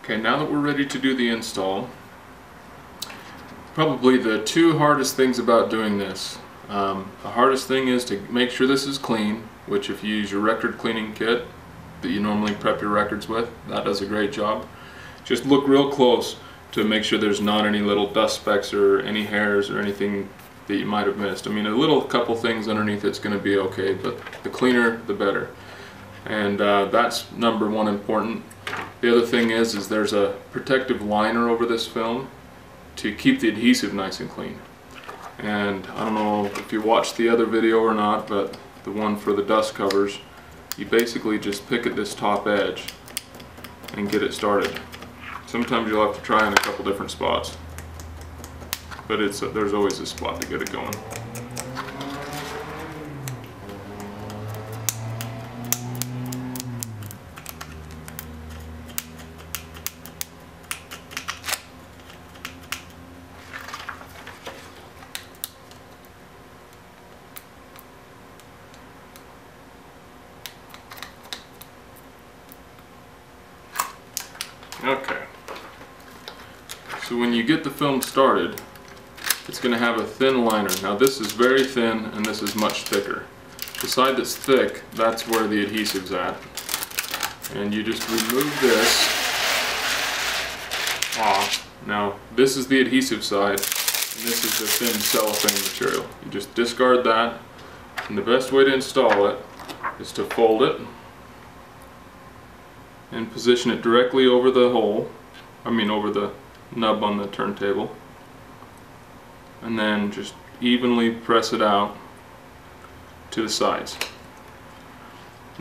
Okay, now that we're ready to do the install, probably the two hardest things about doing this. The hardest thing is to make sure this is clean, which if you use your record cleaning kit that you normally prep your records with, that does a great job. Just look real close to make sure there's not any little dust specks or any hairs or anything that you might have missed. I mean, a little couple things underneath it's going to be okay, but the cleaner the better. And that's number one important. The other thing is there's a protective liner over this film to keep the adhesive nice and clean. And I don't know if you watched the other video or not, but the one for the dust covers, you basically just pick at this top edge and get it started. Sometimes you'll have to try in a couple different spots, but there's always a spot to get it going. Okay, so when you get the film started, it's going to have a thin liner. Now this is very thin and this is much thicker. The side that's thick, that's where the adhesive's at. And you just remove this off. Now this is the adhesive side and this is the thin cellophane material. You just discard that, and the best way to install it is to fold it and position it directly over the hole, over the nub on the turntable, and then just evenly press it out to the sides.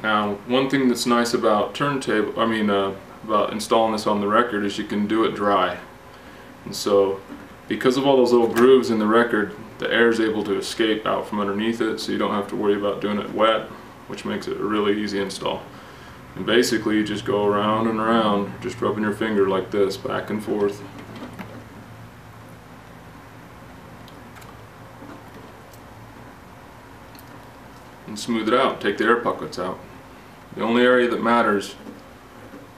Now, one thing that's nice about about installing this on the record is you can do it dry. And so, because of all those little grooves in the record, the air is able to escape out from underneath it, so you don't have to worry about doing it wet, which makes it a really easy install. And basically you just go around and around, just rubbing your finger like this, back and forth. And smooth it out, take the air pockets out. The only area that matters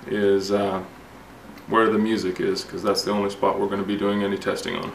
is where the music is, because that's the only spot we're going to be doing any testing on.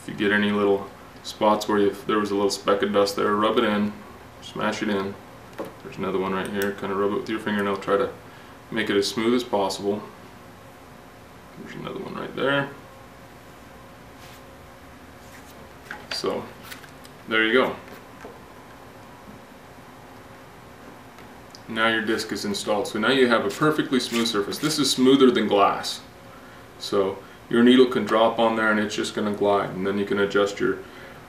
If you get any little spots where if there was a little speck of dust there, rub it in, smash it in. There's another one right here. Kind of rub it with your fingernail, try to make it as smooth as possible. There's another one right there. So, there you go. Now your disc is installed. So now you have a perfectly smooth surface. This is smoother than glass. So your needle can drop on there and it's just going to glide, and then you can adjust your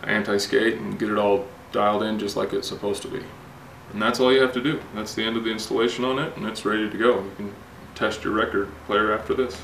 anti-skate and get it all dialed in just like it's supposed to be. And that's all you have to do. That's the end of the installation on it, and it's ready to go. You can test your record player after this.